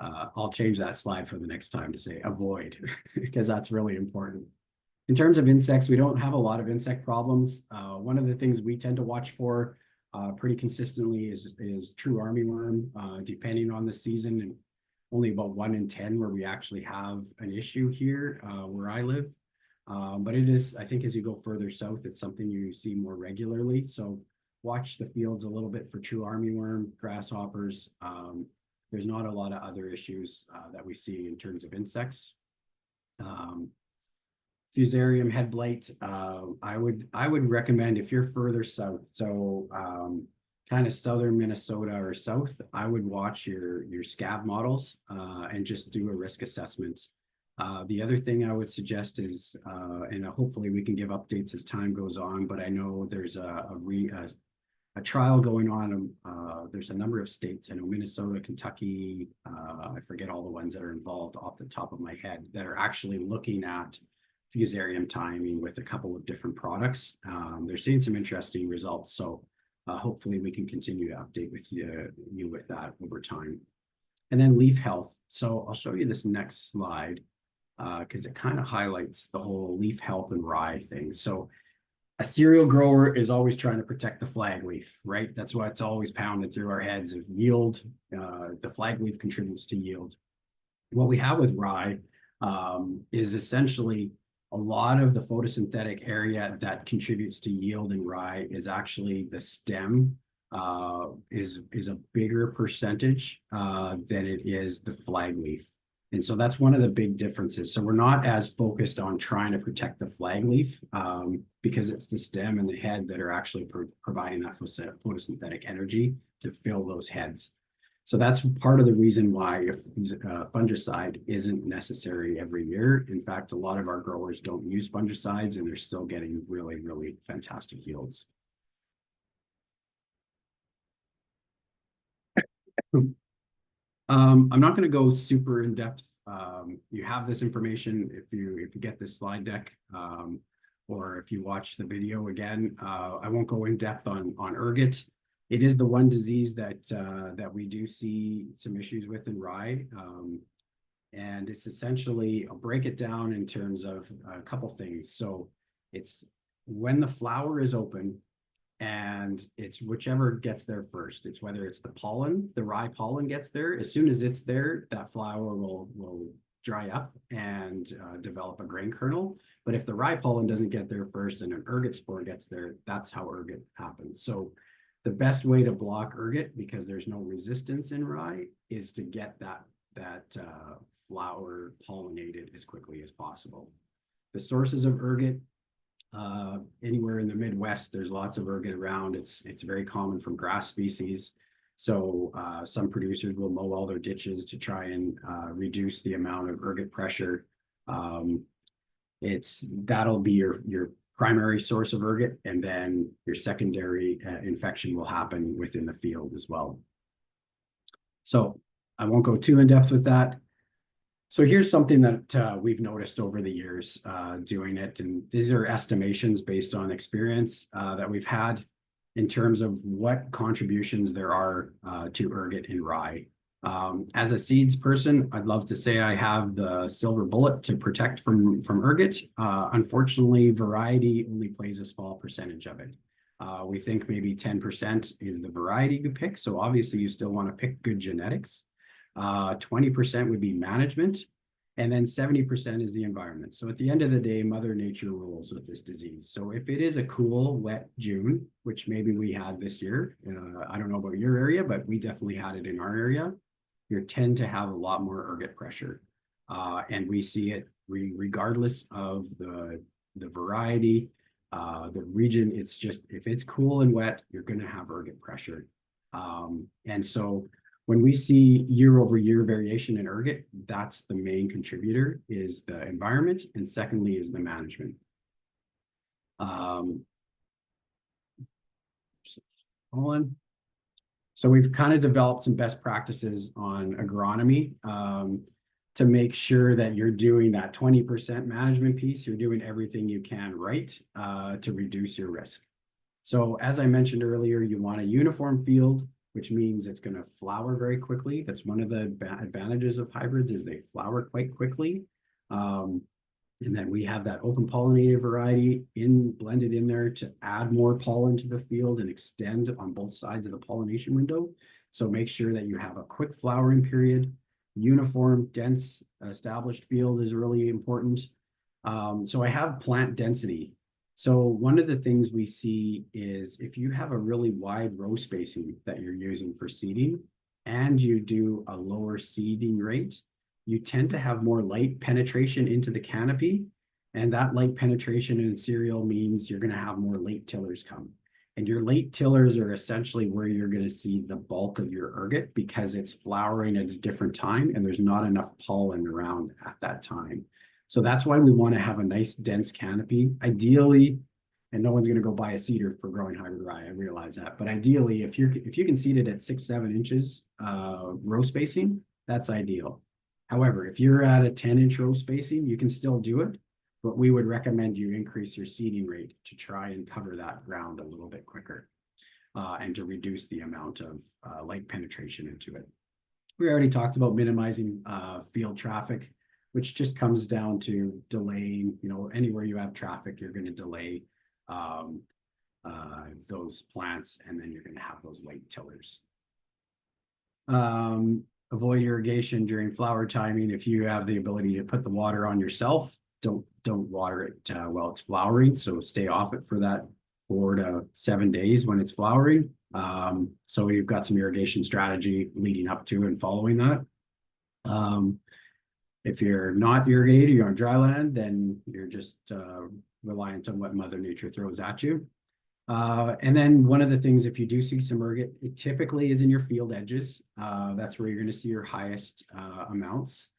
I'll change that slide for the next time to say avoid, because that's really important. In terms of insects, we don't have a lot of insect problems. One of the things we tend to watch for pretty consistently is true armyworm, depending on the season, and only about 1 in 10 where we actually have an issue here where I live. But it is, I think, as you go further south, it's something you see more regularly. So watch the fields a little bit for true armyworm, grasshoppers. There's not a lot of other issues that we see in terms of insects. Fusarium, head blight, I would recommend if you're further south, so kind of southern Minnesota or south, I would watch your scab models and just do a risk assessment. The other thing I would suggest is, and hopefully we can give updates as time goes on, but I know there's a trial going on. There's a number of states, I know Minnesota, Kentucky, I forget all the ones that are involved off the top of my head, that are actually looking at fusarium timing with a couple of different products. They're seeing some interesting results. So hopefully we can continue to update with you with that over time. And then leaf health. So I'll show you this next slide because it kind of highlights the whole leaf health and rye thing. So a cereal grower is always trying to protect the flag leaf, right? That's why it's always pounded through our heads of yield. The flag leaf contributes to yield. What we have with rye is essentially a lot of the photosynthetic area that contributes to yield in rye is actually the stem is a bigger percentage than it is the flag leaf. And so that's one of the big differences. So we're not as focused on trying to protect the flag leaf because it's the stem and the head that are actually providing that photosynthetic energy to fill those heads. So that's part of the reason why fungicide isn't necessary every year. In fact, a lot of our growers don't use fungicides and they're still getting really, really fantastic yields. I'm not going to go super in depth. You have this information if you get this slide deck, or if you watch the video again. I won't go in depth on ergot. It is the one disease that we do see some issues with in rye, and it's essentially, I'll break it down in terms of a couple things. So it's when the flower is open. And it's whichever gets there first. It's whether it's the pollen, the rye pollen gets there. As soon as it's there, that flower will dry up and develop a grain kernel. But if the rye pollen doesn't get there first and an ergot spore gets there, that's how ergot happens. So the best way to block ergot, because there's no resistance in rye, is to get that flower pollinated as quickly as possible. The sources of ergot, anywhere in the Midwest, there's lots of ergot around. It's very common from grass species. So some producers will mow all their ditches to try and reduce the amount of ergot pressure. That'll be your primary source of ergot, and then your secondary infection will happen within the field as well. So I won't go too in depth with that. So here's something that we've noticed over the years doing it, and these are estimations based on experience that we've had in terms of what contributions there are to ergot in rye. As a seeds person, I'd love to say I have the silver bullet to protect from ergot. Unfortunately, variety only plays a small percentage of it. We think maybe 10% is the variety you pick, so obviously you still want to pick good genetics. 20% would be management, and then 70% is the environment. So at the end of the day, Mother Nature rules with this disease. So if it is a cool, wet June, which maybe we had this year, I don't know about your area, but we definitely had it in our area, you tend to have a lot more ergot pressure. And we see it regardless of the variety, the region. It's just, if it's cool and wet, you're going to have ergot pressure. And so when we see year-over-year variation in ergot, that's the main contributor, is the environment, and secondly is the management. So we've kind of developed some best practices on agronomy to make sure that you're doing that 20% management piece, you're doing everything you can right to reduce your risk. So as I mentioned earlier, you want a uniform field, which means it's going to flower very quickly. That's one of the advantages of hybrids, is they flower quite quickly. And then we have that open pollinated variety blended in there to add more pollen to the field and extend on both sides of the pollination window. So make sure that you have a quick flowering period. Uniform, dense, established field is really important. So I have plant density. So one of the things we see is if you have a really wide row spacing that you're using for seeding and you do a lower seeding rate, you tend to have more light penetration into the canopy. And that light penetration in cereal means you're going to have more late tillers come. And your late tillers are essentially where you're going to see the bulk of your ergot, because it's flowering at a different time and there's not enough pollen around at that time. So that's why we want to have a nice dense canopy. Ideally, and no one's going to go buy a seeder for growing hybrid rye, I realize that. But ideally, if you can seed it at 6-7 inches row spacing, that's ideal. However, if you're at a 10-inch row spacing, you can still do it. but we would recommend you increase your seeding rate to try and cover that ground a little bit quicker, and to reduce the amount of light penetration into it. We already talked about minimizing field traffic, which just comes down to delaying, anywhere you have traffic, you're going to delay those plants, and then you're going to have those late tillers. Avoid irrigation during flower timing. If you have the ability to put the water on yourself, don't water it while it's flowering. So stay off it for that 4 to 7 days when it's flowering. So we've got some irrigation strategy leading up to and following that. If you're not irrigated, you're on dry land, then you're just reliant on what Mother Nature throws at you. And then one of the things, if you do see some ergot, it typically is in your field edges. That's where you're going to see your highest amounts.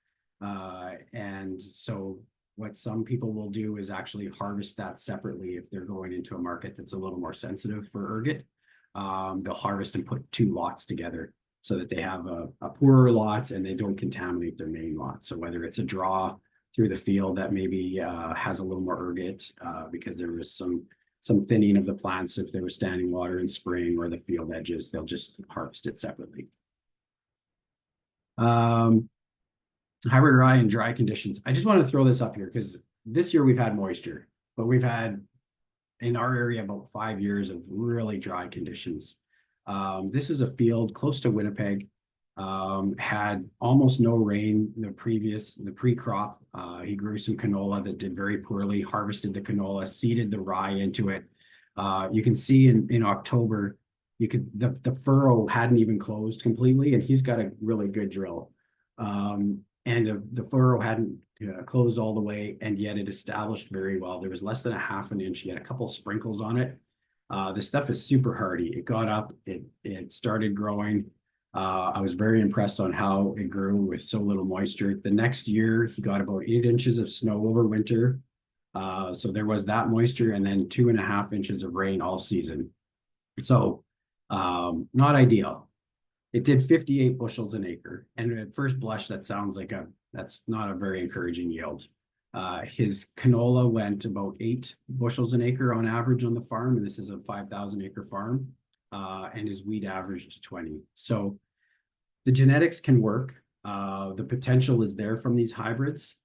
And so what some people will do is actually harvest that separately if they're going into a market that's a little more sensitive for ergot. They'll harvest and put 2 lots together so that they have a poorer lot and they don't contaminate their main lot. So whether it's a draw through the field that maybe has a little more ergot because there was some thinning of the plants if there was standing water in spring, or the field edges, they'll just harvest it separately. Hybrid rye in dry conditions. I just want to throw this up here because this year we've had moisture, but we've had in our area about 5 years of really dry conditions. This is a field close to Winnipeg, had almost no rain the pre-crop. He grew some canola that did very poorly, harvested the canola, seeded the rye into it. You can see in October, the furrow hadn't even closed completely, and he's got a really good drill. And the furrow hadn't closed all the way, and yet it established very well. There was less than a half an inch. He had a couple of sprinkles on it. The stuff is super hardy. It got up, it started growing. I was very impressed on how it grew with so little moisture. The next year, he got about 8 inches of snow over winter. So there was that moisture, and then 2.5 inches of rain all season. So not ideal. It did 58 bushels an acre. And at first blush, that sounds like that's not a very encouraging yield. His canola went about 8 bushels an acre on average on the farm, and this is a 5,000 acre farm. And his wheat averaged 20. So the genetics can work. The potential is there from these hybrids.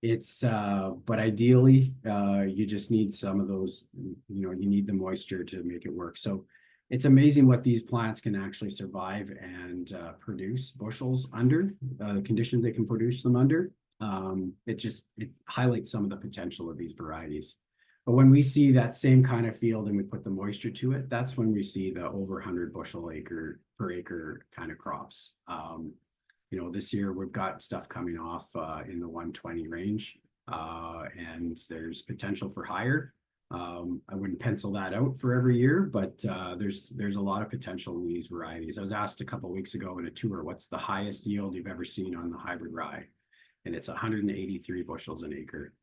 But ideally, you just need some of those, you need the moisture to make it work. So it's amazing what these plants can actually survive and produce bushels under the conditions they can produce them under. It highlights some of the potential of these varieties. But when we see that same kind of field and we put the moisture to it, that's when we see the over 100 bushel per acre kind of crops. This year we've got stuff coming off in the 120 range, and there's potential for higher. I wouldn't pencil that out for every year, but there's a lot of potential in these varieties. I was asked a couple of weeks ago in a tour, what's the highest yield you've ever seen on the hybrid rye? And it's 183 bushels an acre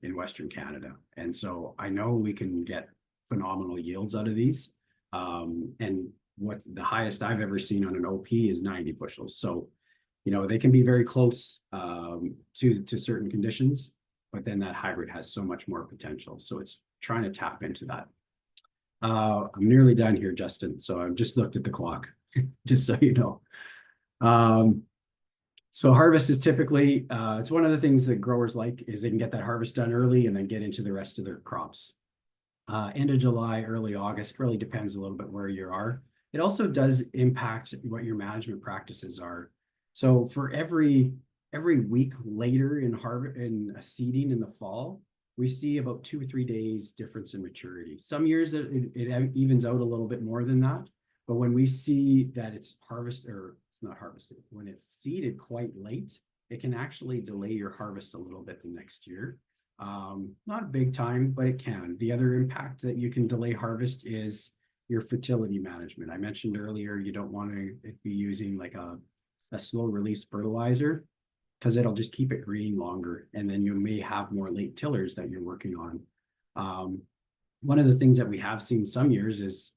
in Western Canada. And so I know we can get phenomenal yields out of these. And what the highest I've ever seen on an OP is 90 bushels. So, they can be very close to certain conditions, but then that hybrid has so much more potential. So it's trying to tap into that. I'm nearly done here, Justin. So I've just looked at the clock, just so you know. So harvest is typically, it's one of the things that growers like is they can get that harvest done early and then get into the rest of their crops. End of July, early August, really depends a little bit where you are. It also does impact what your management practices are. So for every week later in seeding in the fall, we see about 2 or 3 days difference in maturity. Some years it evens out a little bit more than that. But when we see that it's not harvested, when it's seeded quite late, it can actually delay your harvest a little bit the next year. Not big time, but it can. The other impact that you can delay harvest is your fertility management. I mentioned earlier, you don't want to be using like a slow release fertilizer because it'll just keep it green longer. And then you may have more late tillers that you're working on. One of the things that we have seen some years is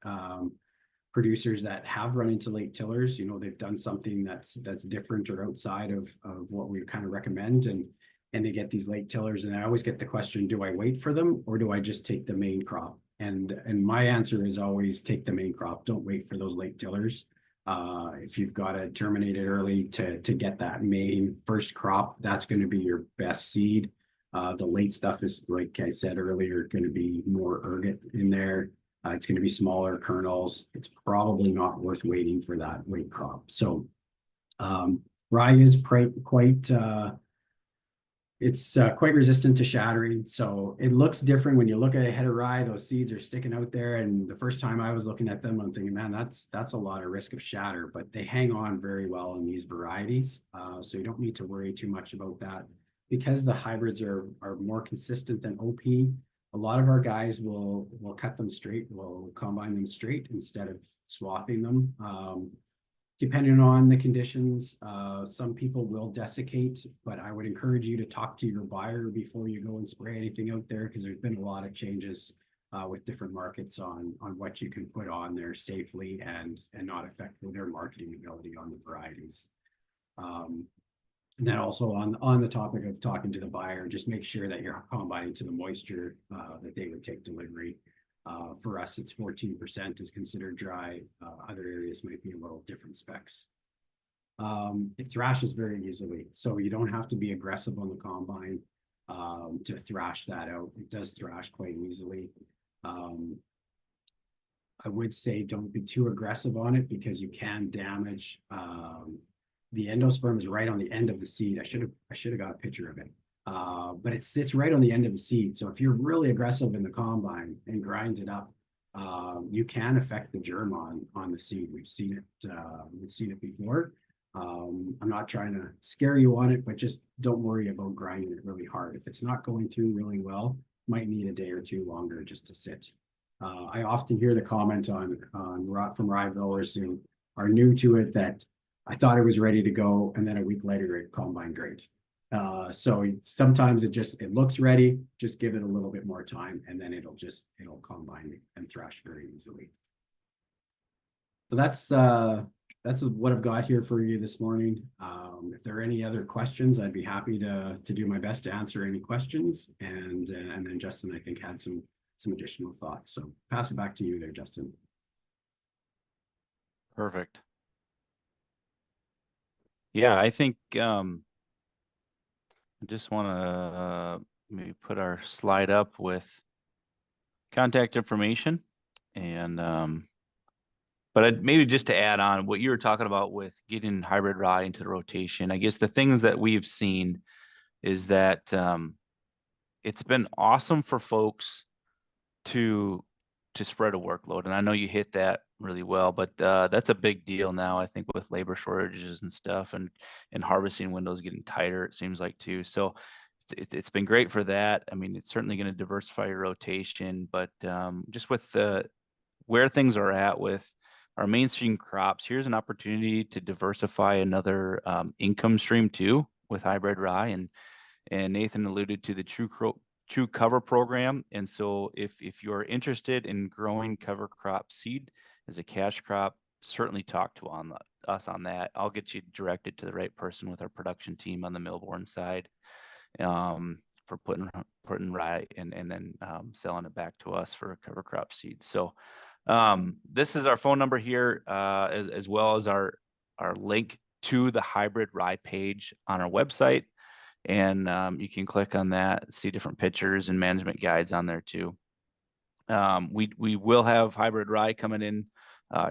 producers that have run into late tillers, they've done something that's different or outside of what we kind of recommend. And and they get these late tillers. And I always get the question, do I wait for them or do I just take the main crop? And my answer is always take the main crop. Don't wait for those late tillers. If you've got to terminate it early to get that main first crop, that's going to be your best seed. The late stuff is, like I said earlier, going to be more ergot in there. It's going to be smaller kernels. It's probably not worth waiting for that late crop. So rye is quite it's quite resistant to shattering. So it looks different when you look at a head of rye, those seeds are sticking out there. And the first time I was looking at them, I'm thinking, man, that's a lot of risk of shatter, but they hang on very well in these varieties. So you don't need to worry too much about that. Because the hybrids are more consistent than OP, a lot of our guys will cut them straight, will combine them straight instead of swathing them. Depending on the conditions, some people will desiccate, but I would encourage you to talk to your buyer before you go and spray anything out there, because there's been a lot of changes with different markets on what you can put on there safely and not affect their marketing ability on the varieties. And then also on the topic of talking to the buyer, just make sure that you're combining to the moisture that they would take delivery. For us, it's 14% is considered dry. Other areas might be a little different specs. It thrashes very easily, so you don't have to be aggressive on the combine to thrash that out. It does thrash quite easily. I would say don't be too aggressive on it because you can damage. The endosperm is right on the end of the seed. I should have got a picture of it. But it sits right on the end of the seed. So if you're really aggressive in the combine and grind it up, you can affect the germ on the seed. We've seen it before. I'm not trying to scare you on it, but just don't worry about grinding it really hard. If it's not going through really well, might need a day or two longer just to sit. I often hear the comment from rye growers who are new to it that I thought it was ready to go, and then a week later it combined great. So sometimes it looks ready, just give it a little bit more time and then it'll combine and thrash very easily. So that's what I've got here for you this morning. If there are any other questions, I'd be happy to do my best to answer any questions. And then Justin, I think, had some additional thoughts. So pass it back to you there, Justin. Perfect. Yeah, I think I just want to maybe put our slide up with contact information, and but maybe just to add on what you were talking about with getting hybrid rye into the rotation. I guess the things that we've seen is that it's been awesome for folks to spread a workload, and I know you hit that really well, but that's a big deal now, I think, with labor shortages and stuff, and harvesting windows getting tighter, it seems like, too. So it's been great for that. I mean, it's certainly going to diversify your rotation, but just with where things are at with our mainstream crops, here's an opportunity to diversify another income stream too with hybrid rye. And Nathan alluded to the True Cover program. And so if you're interested in growing cover crop seed as a cash crop, certainly talk to us on that. I'll get you directed to the right person with our production team on the Millborn side for putting rye and then selling it back to us for cover crop seed. So this is our phone number here, as well as our link to the hybrid rye page on our website. And you can click on that, see different pictures and management guides on there too. We will have hybrid rye coming in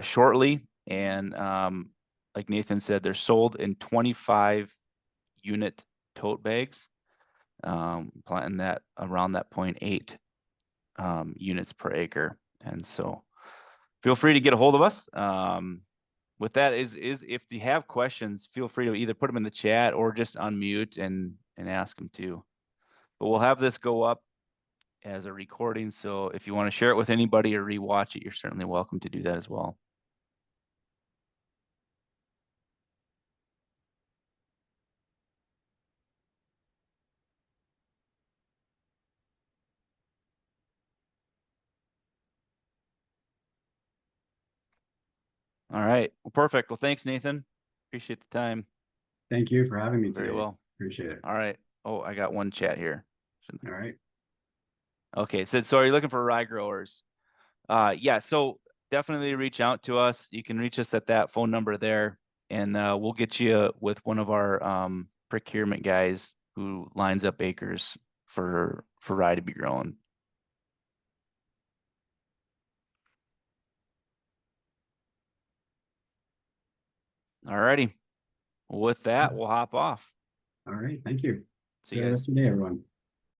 shortly. And like Nathan said, they're sold in 25 unit tote bags, planting that around that 0.8 units per acre. And so feel free to get a hold of us. With that is if you have questions, feel free to either put them in the chat or just unmute and ask them too. But we'll have this go up as a recording, so if you want to share it with anybody or rewatch it, you're certainly welcome to do that as well. All right. Well, perfect. Well, thanks, Nathan. Appreciate the time. Thank you for having me today. Very well. Appreciate it. All right. Oh, I got one chat here. All right. Okay, it said, so are you looking for rye growers? Yeah, so definitely reach out to us. You can reach us at that phone number there, and we'll get you with one of our procurement guys who lines up acres for rye to be grown. All righty. With that, we'll hop off. All right. Thank you. See you Enjoy the guys. rest of your day, everyone.